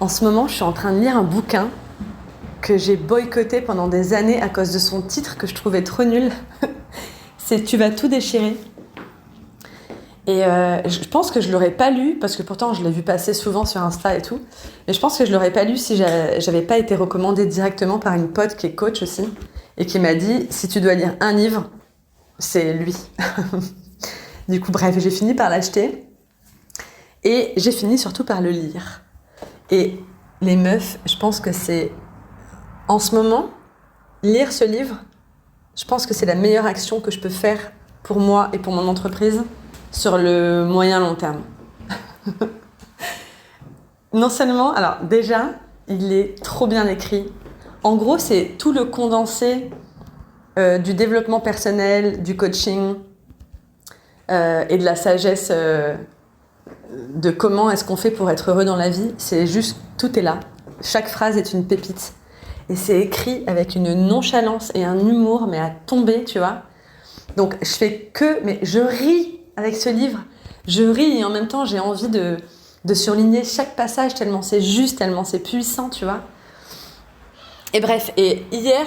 En ce moment, je suis en train de lire un bouquin que j'ai boycotté pendant des années à cause de son titre que je trouvais trop nul. C'est Tu vas tout déchirer. Et je pense que je l'aurais pas lu, parce que pourtant je l'ai vu passer souvent sur Insta et tout, mais je pense que je l'aurais pas lu si j'avais pas été recommandée directement par une pote qui est coach aussi, et qui m'a dit, si tu dois lire un livre, c'est lui. Du coup, bref, j'ai fini par l'acheter, et j'ai fini surtout par le lire. Et les meufs, je pense que c'est, en ce moment, lire ce livre, je pense que c'est la meilleure action que je peux faire pour moi et pour mon entreprise sur le moyen long terme. Non seulement, alors déjà, il est trop bien écrit. En gros, c'est tout le condensé du développement personnel, du coaching et de la sagesse de comment est-ce qu'on fait pour être heureux dans la vie. C'est juste, tout est là. Chaque phrase est une pépite. Et c'est écrit avec une nonchalance et un humour, mais à tomber, tu vois. Donc, mais je ris avec ce livre. Je ris et en même temps, j'ai envie de surligner chaque passage tellement c'est juste, tellement c'est puissant, tu vois. Et bref, et hier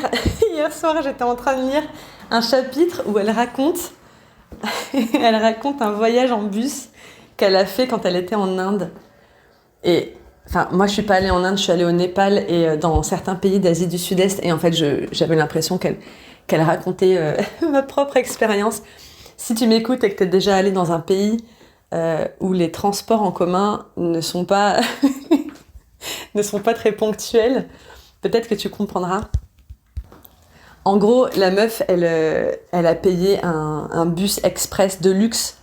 soir, j'étais en train de lire un chapitre où elle raconte un voyage en bus qu'elle a fait quand elle était en Inde. Et enfin, moi, je suis pas allée en Inde, je suis allée au Népal et dans certains pays d'Asie du Sud-Est. Et en fait, j'avais l'impression qu'elle racontait ma propre expérience. Si tu m'écoutes et que tu es déjà allé dans un pays où les transports en commun ne sont pas très ponctuels, peut-être que tu comprendras. En gros, la meuf, elle a payé un bus express de luxe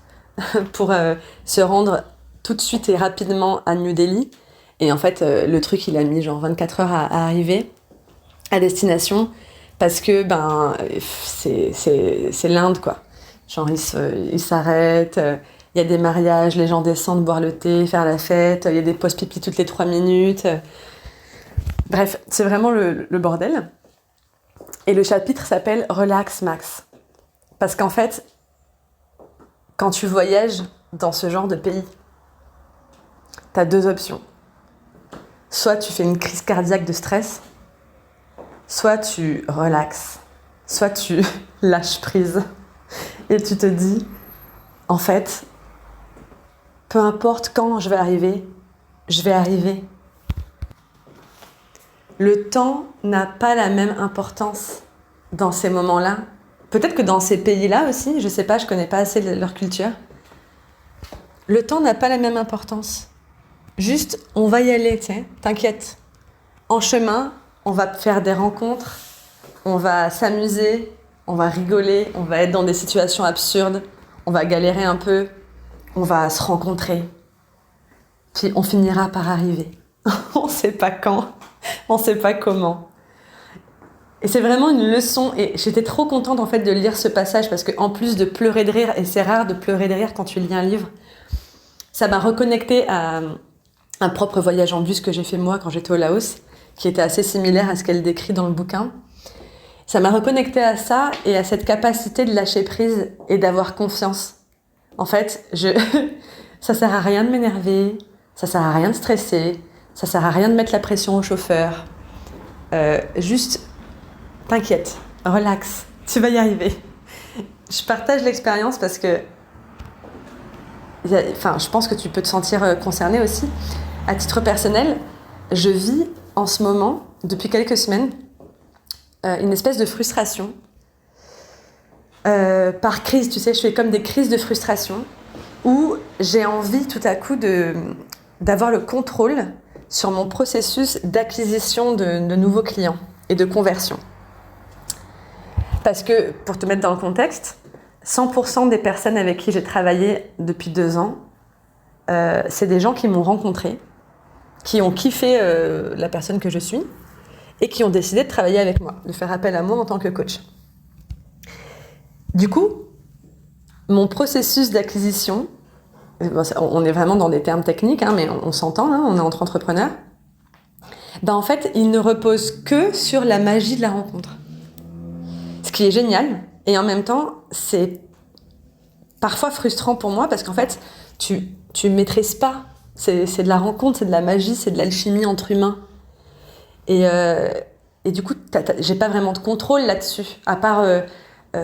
pour se rendre tout de suite et rapidement à New Delhi. Et en fait, le truc, il a mis genre 24 heures à arriver à destination parce que c'est l'Inde, quoi. Genre, ils s'arrêtent, il y a des mariages, les gens descendent boire le thé, faire la fête, il y a des pauses pipi toutes les 3 minutes. Bref, c'est vraiment le bordel. Et le chapitre s'appelle « Relax Max ». Parce qu'en fait, quand tu voyages dans ce genre de pays, t'as 2 options. Soit tu fais une crise cardiaque de stress, soit tu relaxes, soit tu lâches prise. Et tu te dis, en fait, peu importe quand je vais arriver, je vais arriver. Le temps n'a pas la même importance dans ces moments-là. Peut-être que dans ces pays-là aussi, je sais pas, je connais pas assez leur culture. Le temps n'a pas la même importance. Juste, on va y aller, tiens, t'inquiète. En chemin, on va faire des rencontres, on va s'amuser, on va rigoler, on va être dans des situations absurdes, on va galérer un peu, on va se rencontrer. Puis on finira par arriver. On sait pas quand, on sait pas comment. Et c'est vraiment une leçon, et j'étais trop contente en fait de lire ce passage parce qu'en plus de pleurer de rire, et c'est rare de pleurer de rire quand tu lis un livre, ça m'a reconnectée à un propre voyage en bus que j'ai fait moi quand j'étais au Laos, qui était assez similaire à ce qu'elle décrit dans le bouquin. Ça m'a reconnectée à ça et à cette capacité de lâcher prise et d'avoir confiance. En fait, ça sert à rien de m'énerver, ça sert à rien de stresser, ça sert à rien de mettre la pression au chauffeur. Juste, t'inquiète, relax, tu vas y arriver. Je partage l'expérience parce que, je pense que tu peux te sentir concerné aussi. À titre personnel, je vis en ce moment, depuis quelques semaines, une espèce de frustration. Par crise, tu sais, je fais comme des crises de frustration où j'ai envie tout à coup d'avoir le contrôle sur mon processus d'acquisition de nouveaux clients et de conversion. Parce que, pour te mettre dans le contexte, 100% des personnes avec qui j'ai travaillé depuis 2 ans, c'est des gens qui m'ont rencontré, qui ont kiffé la personne que je suis et qui ont décidé de travailler avec moi, de faire appel à moi en tant que coach. Du coup, mon processus d'acquisition, on est vraiment dans des termes techniques, mais on s'entend, on est entre entrepreneurs, en fait, il ne repose que sur la magie de la rencontre. Ce qui est génial, et en même temps, c'est parfois frustrant pour moi parce qu'en fait, tu maîtrises pas C'est de la rencontre, c'est de la magie, c'est de l'alchimie entre humains. Et, du coup, j'ai pas vraiment de contrôle là-dessus, à part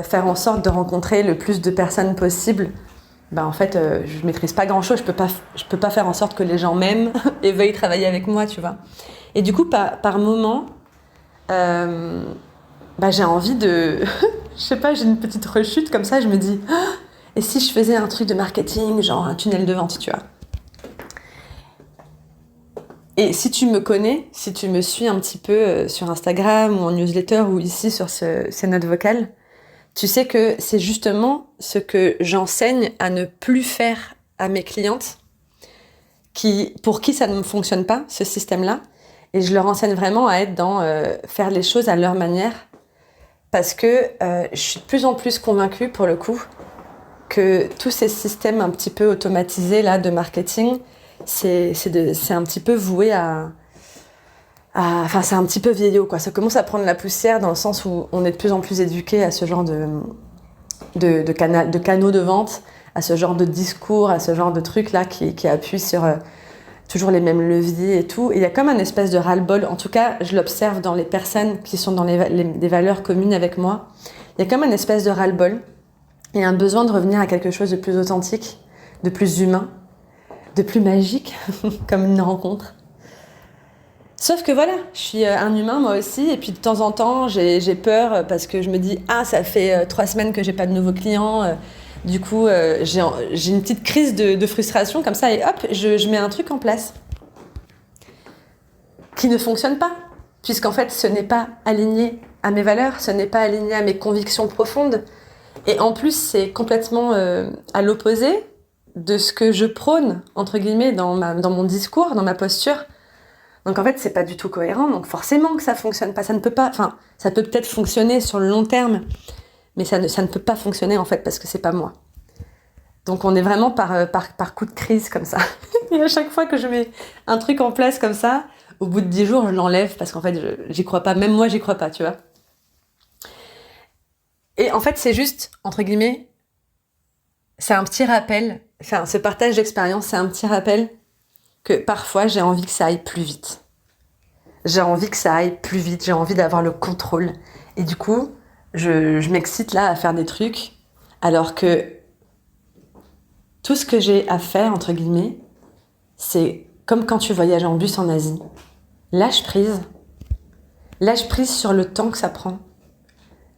faire en sorte de rencontrer le plus de personnes possible. En fait, je maîtrise pas grand-chose. Je peux pas faire en sorte que les gens m'aiment et veuillent travailler avec moi, tu vois. Et du coup, par moment, j'ai envie de... je sais pas, j'ai une petite rechute comme ça, je me dis... et si je faisais un truc de marketing, genre un tunnel de vente, tu vois. Et si tu me connais, si tu me suis un petit peu sur Instagram ou en newsletter ou ici sur ces notes vocales, tu sais que c'est justement ce que j'enseigne à ne plus faire à mes clientes pour qui ça ne fonctionne pas, ce système-là. Et je leur enseigne vraiment à être dans faire les choses à leur manière. Parce que je suis de plus en plus convaincue, pour le coup, que tous ces systèmes un petit peu automatisés là, de marketing, c'est un petit peu voué enfin, c'est un petit peu vieillot, quoi. Ça commence à prendre la poussière dans le sens où on est de plus en plus éduqué à ce genre de canaux de vente, à ce genre de discours, à ce genre de trucs là qui appuient sur toujours les mêmes leviers et tout. Et il y a comme un espèce de ras-le-bol. En tout cas, je l'observe dans les personnes qui sont dans des valeurs communes avec moi. Il y a comme un espèce de ras-le-bol. Il y a un besoin de revenir à quelque chose de plus authentique, de plus humain, de plus magique, comme une rencontre. Sauf que voilà, je suis un humain moi aussi, et puis de temps en temps, j'ai peur parce que je me dis « Ah, ça fait 3 semaines que j'ai pas de nouveaux clients. Du coup, j'ai une petite crise de frustration comme ça, et hop, je mets un truc en place qui ne fonctionne pas, puisqu'en fait, ce n'est pas aligné à mes valeurs, ce n'est pas aligné à mes convictions profondes. Et en plus, c'est complètement à l'opposé de ce que je prône, entre guillemets, dans mon discours, dans ma posture. Donc en fait, c'est pas du tout cohérent, donc forcément que ça fonctionne pas. Ça ne peut pas, enfin, ça peut peut-être fonctionner sur le long terme, mais ça ne peut pas fonctionner en fait, parce que c'est pas moi. Donc on est vraiment par coup de crise comme ça. Et à chaque fois que je mets un truc en place comme ça, au bout de 10 jours, je l'enlève parce qu'en fait, j'y crois pas. Même moi, j'y crois pas, tu vois. Et en fait, c'est juste, entre guillemets, c'est un petit rappel, enfin, ce partage d'expérience, c'est un petit rappel que parfois, j'ai envie que ça aille plus vite. J'ai envie que ça aille plus vite, j'ai envie d'avoir le contrôle. Et du coup, je m'excite là à faire des trucs, alors que tout ce que j'ai à faire, entre guillemets, c'est comme quand tu voyages en bus en Asie. Lâche prise. Lâche prise sur le temps que ça prend.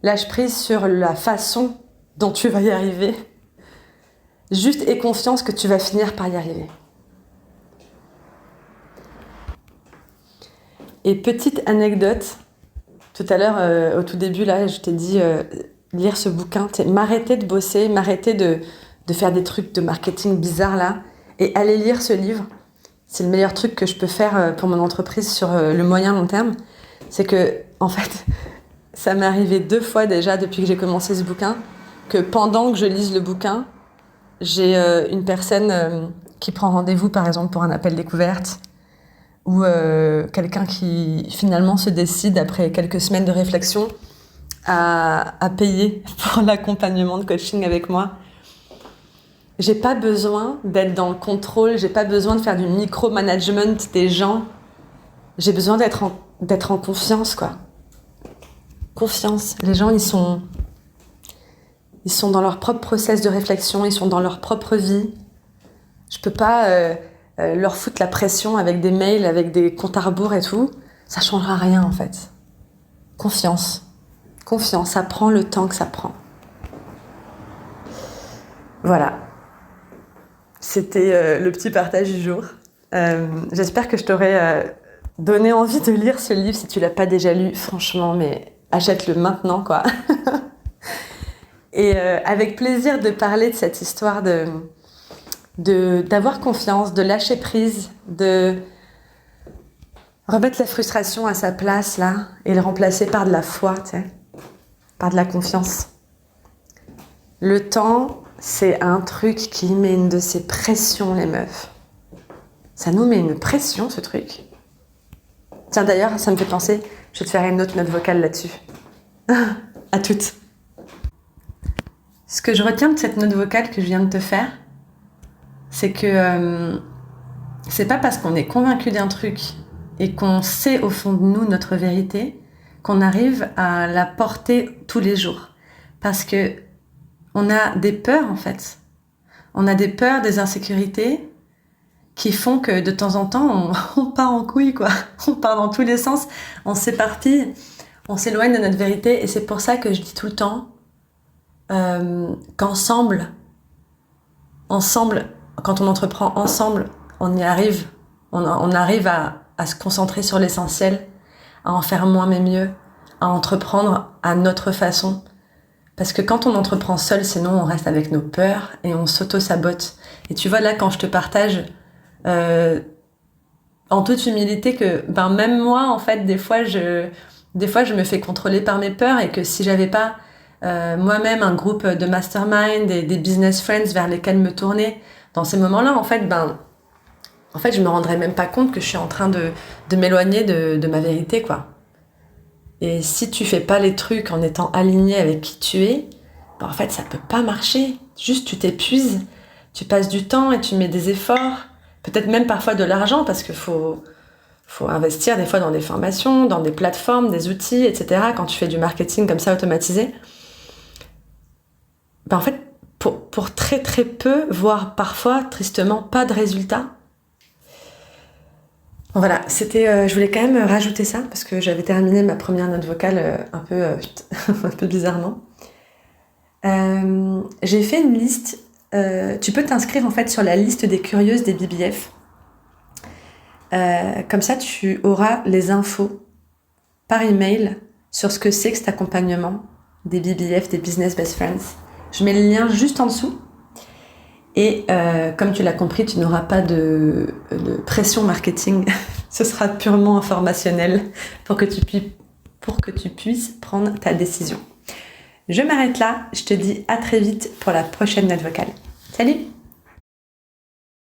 Lâche prise sur la façon dont tu vas y arriver. Juste aie confiance que tu vas finir par y arriver. Et petite anecdote, tout à l'heure, au tout début, là, je t'ai dit lire ce bouquin, m'arrêter de bosser, m'arrêter de faire des trucs de marketing bizarres là, et aller lire ce livre. C'est le meilleur truc que je peux faire pour mon entreprise sur le moyen long terme. C'est que, en fait, ça m'est arrivé 2 fois déjà depuis que j'ai commencé ce bouquin, que pendant que je lise le bouquin, j'ai une personne qui prend rendez-vous, par exemple, pour un appel découverte, ou quelqu'un qui finalement se décide, après quelques semaines de réflexion, à payer pour l'accompagnement de coaching avec moi. J'ai pas besoin d'être dans le contrôle, j'ai pas besoin de faire du micromanagement des gens. J'ai besoin d'être en confiance, quoi. Confiance. Les gens, ils sont dans leur propre process de réflexion, ils sont dans leur propre vie. Je peux pas leur foutre la pression avec des mails, avec des comptes à rebours et tout. Ça changera rien, en fait. Confiance. Confiance, ça prend le temps que ça prend. Voilà. C'était le petit partage du jour. J'espère que je t'aurai donné envie de lire ce livre si tu l'as pas déjà lu. Franchement, mais achète-le maintenant, quoi. Et avec plaisir de parler de cette histoire d'avoir confiance, de lâcher prise, de remettre la frustration à sa place, là, et le remplacer par de la foi, tu sais, par de la confiance. Le temps, c'est un truc qui met une de ces pressions, les meufs. Ça nous met une pression, ce truc. Tiens, d'ailleurs, ça me fait penser, je vais te faire une autre note vocale là-dessus. À toutes. Ce que je retiens de cette note vocale que je viens de te faire, c'est que c'est pas parce qu'on est convaincu d'un truc et qu'on sait au fond de nous notre vérité qu'on arrive à la porter tous les jours. Parce que on a des peurs, en fait. On a des peurs, des insécurités qui font que de temps en temps, on part en couille, quoi. On part dans tous les sens, on s'éparpille, on s'éloigne de notre vérité. Et c'est pour ça que je dis tout le temps qu'ensemble, quand on entreprend ensemble, on y arrive. On arrive à se concentrer sur l'essentiel, à en faire moins mais mieux, à entreprendre à notre façon. Parce que quand on entreprend seul, sinon on reste avec nos peurs et on s'auto-sabote. Et tu vois là, quand je te partage en toute humilité que même moi, en fait, des fois je me fais contrôler par mes peurs et que si j'avais pas moi-même un groupe de mastermind et des business friends vers lesquels me tourner, dans ces moments-là, en fait, je me rendrais même pas compte que je suis en train de m'éloigner de ma vérité, quoi. Et si tu fais pas les trucs en étant aligné avec qui tu es, en fait, ça peut pas marcher. Juste, tu t'épuises, tu passes du temps et tu mets des efforts, peut-être même parfois de l'argent, parce qu'il faut investir des fois dans des formations, dans des plateformes, des outils, etc. Quand tu fais du marketing comme ça automatisé, en fait, pour très très peu, voire parfois, tristement, pas de résultats. Voilà, je voulais quand même rajouter ça parce que j'avais terminé ma première note vocale un peu bizarrement. J'ai fait une liste. Tu peux t'inscrire en fait sur la liste des curieuses des BBF. Comme ça, tu auras les infos par email sur ce que c'est que cet accompagnement des BBF, des Business Best Friends. Je mets le lien juste en dessous. Et comme tu l'as compris, tu n'auras pas de pression marketing. Ce sera purement informationnel pour que tu puisses prendre ta décision. Je m'arrête là. Je te dis à très vite pour la prochaine note vocale. Salut!